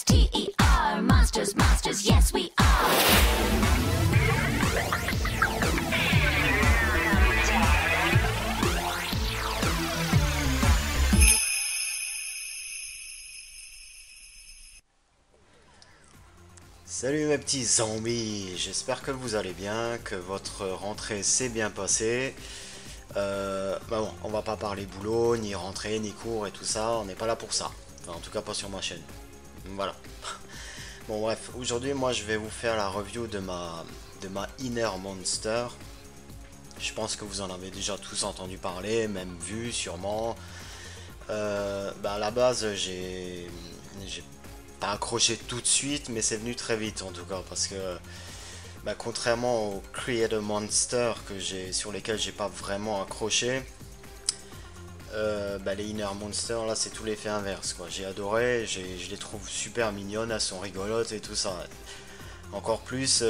M-O-N-S-T-E-R. Monsters, monsters, yes we are. Salut mes petits zombies, j'espère que vous allez bien, que votre rentrée s'est bien passée. Bon, on va pas parler boulot, ni rentrée, ni cours et tout ça, on n'est pas là pour ça. Enfin, en tout cas pas sur ma chaîne. Voilà. Bon bref, aujourd'hui moi je vais vous faire la review de ma Inner Monster. Je pense que vous en avez déjà tous entendu parler, même vu sûrement. À la base j'ai pas accroché tout de suite, mais c'est venu très vite en tout cas, parce que contrairement aux Creator Monster sur lesquels j'ai pas vraiment accroché, les Inner Monster là c'est tout l'effet inverse quoi. J'ai adoré, je les trouve super mignonnes, elles sont rigolotes et tout ça. Encore plus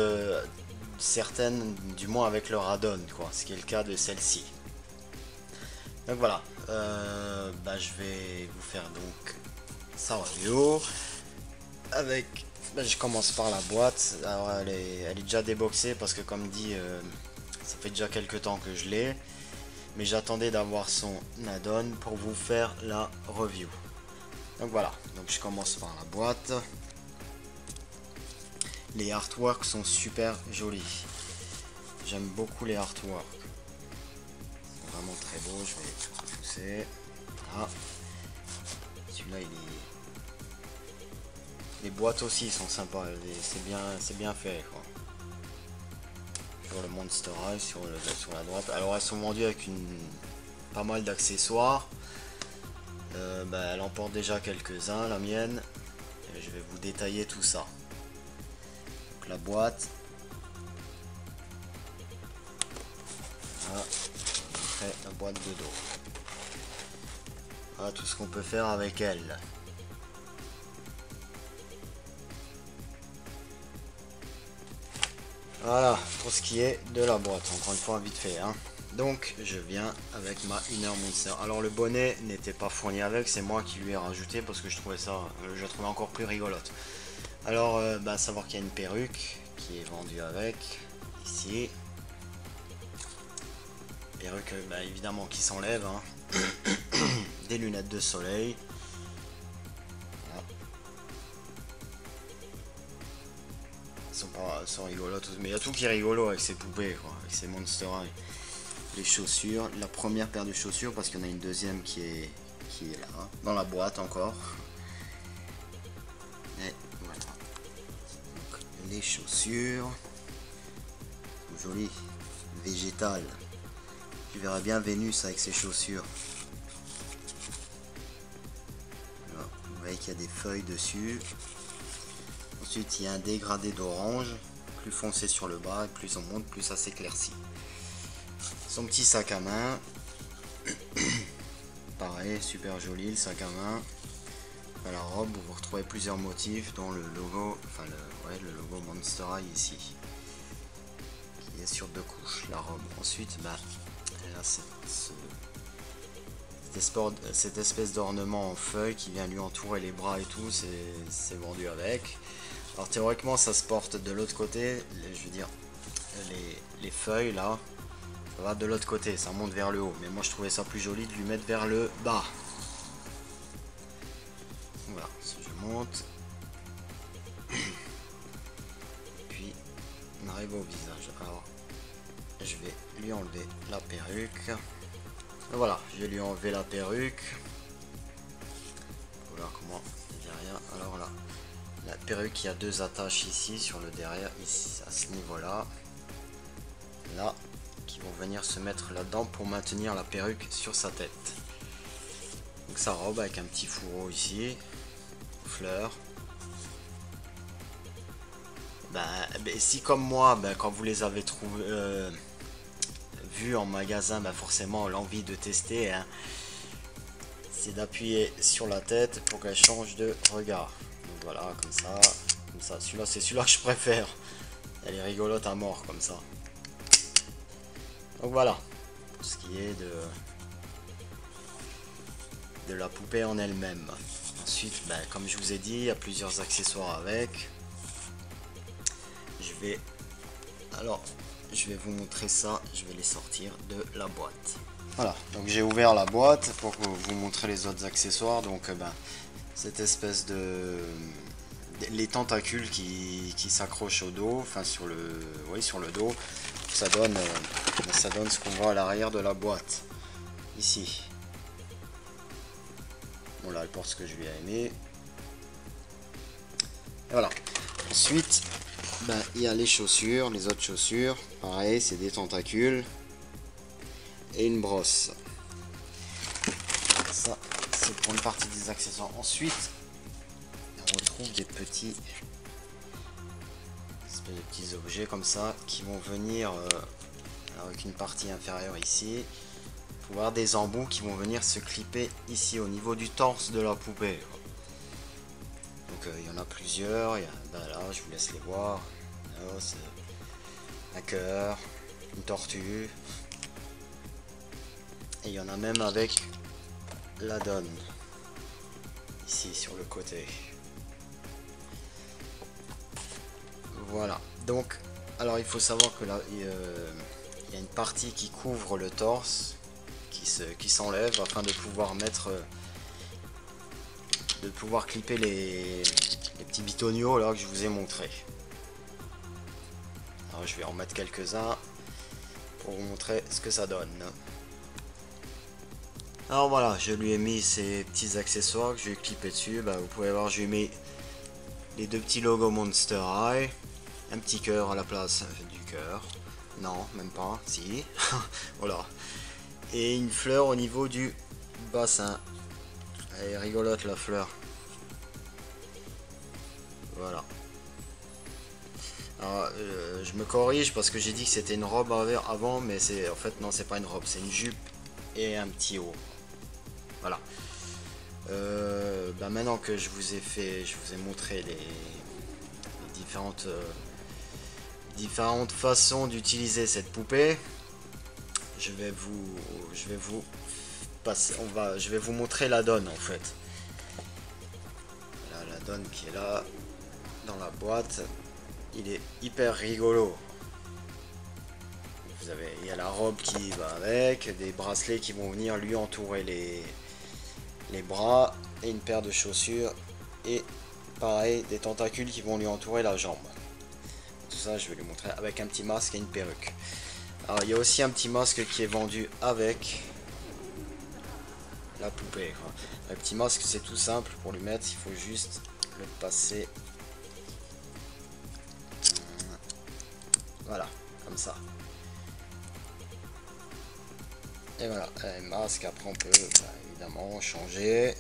certaines, du moins avec leur add-on quoi, ce qui est le cas de celle-ci. Donc voilà, je vais vous faire donc sa review. Avec, je commence par la boîte. Alors elle est déjà déboxée parce que comme dit, ça fait déjà quelques temps que je l'ai, mais j'attendais d'avoir son add-on pour vous faire la review. Donc voilà, donc je commence par la boîte. Les artworks sont super jolis. J'aime beaucoup les artworks. Ils sont vraiment très beaux. Je vais pousser. Voilà. Celui-là il est. Les boîtes aussi sont sympas, c'est bien fait quoi. Sur le Monster High, sur la droite. Alors elles sont vendues avec pas mal d'accessoires. Elle en porte déjà quelques-uns, la mienne. Et je vais vous détailler tout ça. Donc la boîte. Voilà. Après la boîte de dos. Voilà tout ce qu'on peut faire avec elle. Voilà, pour ce qui est de la boîte, encore une fois vite fait. Hein. Donc je viens avec ma Inner Monster. Alors le bonnet n'était pas fourni avec, c'est moi qui lui ai rajouté parce que je trouvais ça, je la trouvais encore plus rigolote. Alors savoir qu'il y a une perruque qui est vendue avec, ici. Perruque évidemment qui s'enlève, hein. Des lunettes de soleil. Sont rigolotes, mais il y a tout qui est rigolo avec ces poupées quoi, avec ces Monster High. Les chaussures, la première paire de chaussures parce qu'il y en a une deuxième qui est là hein, dans la boîte encore. Et voilà. Donc, les chaussures jolies, végétales. Tu verras bien Vénus avec ses chaussures. Alors, vous voyez qu'il y a des feuilles dessus. Ensuite, il y a un dégradé d'orange, plus foncé sur le bas, et plus on monte, plus ça s'éclaircit. Son petit sac à main, pareil, super joli le sac à main. À la robe, vous retrouvez plusieurs motifs, dont le logo, le logo Monster High ici, qui est sur 2 couches, la robe. Ensuite, elle a cette espèce d'ornement en feuille qui vient lui entourer les bras et tout, c'est vendu avec. Alors théoriquement ça se porte de l'autre côté, je veux dire les feuilles là, ça va de l'autre côté, ça monte vers le haut, mais moi je trouvais ça plus joli de lui mettre vers le bas. Voilà, si je monte, puis on arrive au visage. Alors je vais lui enlever la perruque. Voilà, je vais lui enlever la perruque. Voilà comment derrière. Alors là, la perruque, il y a 2 attaches ici sur le derrière, ici à ce niveau-là, là, qui vont venir se mettre là-dedans pour maintenir la perruque sur sa tête. Donc sa robe avec un petit fourreau ici, fleurs. Si comme moi, quand vous les avez vus en magasin, forcément l'envie de tester, hein, c'est d'appuyer sur la tête pour qu'elle change de regard. Donc voilà, comme ça. Celui-là, c'est celui-là que je préfère. Elle est rigolote à mort comme ça. Donc voilà, pour ce qui est de la poupée en elle-même. Ensuite, comme je vous ai dit, il y a plusieurs accessoires avec. Je vais vous montrer ça. Je vais les sortir de la boîte. Voilà, donc j'ai ouvert la boîte pour vous montrer les autres accessoires. Donc cette espèce de... les tentacules qui s'accrochent au dos, enfin sur le dos, ça donne ce qu'on voit à l'arrière de la boîte. Ici. Bon là, elle porte ce que je lui ai aimé. Et voilà. Ensuite, il y a les chaussures, les autres chaussures. Pareil, c'est des tentacules. Et une brosse. Ça, c'est pour une partie des accessoires. Ensuite, on retrouve des petits objets comme ça qui vont venir avec une partie inférieure ici. Faut voir des embouts qui vont venir se clipper ici au niveau du torse de la poupée. Donc il y en a plusieurs. Là, je vous laisse les voir. Là, c'est un cœur, une tortue. Et il y en a même avec la donne. Ici sur le côté. Voilà. Donc, alors il faut savoir que là, il y a une partie qui couvre le torse, qui s'enlève afin de pouvoir clipper les petits bitoniaux là que je vous ai montré. Alors je vais en mettre quelques-uns pour vous montrer ce que ça donne. Alors voilà, je lui ai mis ces petits accessoires que je vais clipper dessus. Vous pouvez voir, je lui ai mis les deux petits logos Monster High, un petit cœur à la place du cœur. Non, même pas, si. Voilà. Et une fleur au niveau du bassin. Elle est rigolote la fleur. Voilà. Alors, je me corrige parce que j'ai dit que c'était une robe avant, mais en fait non, c'est pas une robe, c'est une jupe et un petit haut. Voilà. Maintenant que je vous ai montré les différentes façons d'utiliser cette poupée, je vais vous montrer la donne en fait. Voilà, la donne qui est là dans la boîte. Il est hyper rigolo. Il y a la robe qui va avec, des bracelets qui vont venir lui entourer les bras, et une paire de chaussures, et pareil des tentacules qui vont lui entourer la jambe. Tout ça je vais lui montrer avec un petit masque et une perruque. Alors il y a aussi un petit masque qui est vendu avec la poupée, quoi. Le petit masque, c'est tout simple pour lui mettre, il faut juste le passer. Voilà, comme ça. Et voilà, le masque, après on peut évidemment changer.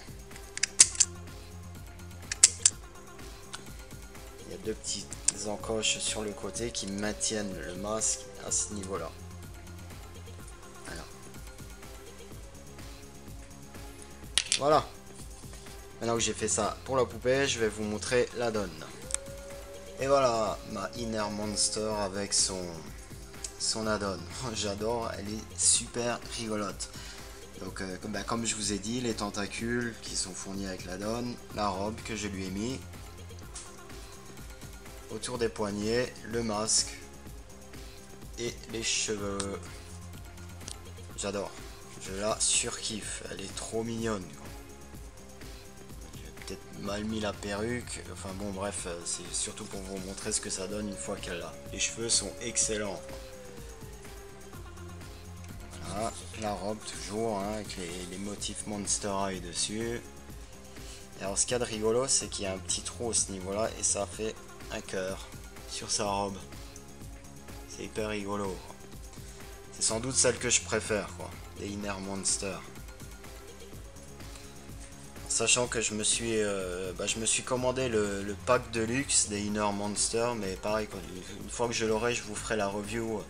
Il y a deux petites encoches sur le côté qui maintiennent le masque à ce niveau-là. Voilà. Maintenant que j'ai fait ça pour la poupée, je vais vous montrer la donne. Et voilà ma Inner Monster avec son add-on. J'adore, elle est super rigolote. Donc comme je vous ai dit, les tentacules qui sont fournis avec l'add-on, la robe que je lui ai mis autour des poignets, le masque et les cheveux. J'adore, je la surkiffe, elle est trop mignonne. J'ai peut-être mal mis la perruque, enfin bon bref, c'est surtout pour vous montrer ce que ça donne une fois qu'elle l'a. Les cheveux sont excellents. Voilà, la robe toujours, hein, avec les motifs Monster High dessus. Et alors ce qu'il y a de rigolo, c'est qu'il y a un petit trou à ce niveau-là et ça fait un cœur sur sa robe. C'est hyper rigolo. C'est sans doute celle que je préfère, quoi, des Inner Monster. Sachant que je me suis commandé le pack de luxe des Inner Monster, mais pareil, une fois que je l'aurai, je vous ferai la review.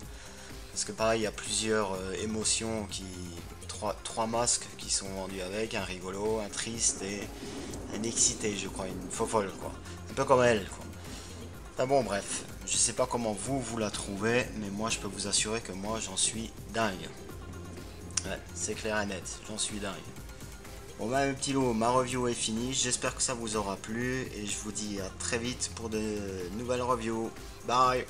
Parce que pareil, il y a plusieurs émotions, trois masques qui sont vendus avec, un rigolo, un triste et un excité, je crois, une fofolle, quoi. Un peu comme elle, quoi. Enfin bon, bref, je sais pas comment vous la trouvez, mais moi je peux vous assurer que moi j'en suis dingue. Ouais, c'est clair et net, j'en suis dingue. Bon bah mes petits loups, ma review est finie, j'espère que ça vous aura plu et je vous dis à très vite pour de nouvelles reviews. Bye.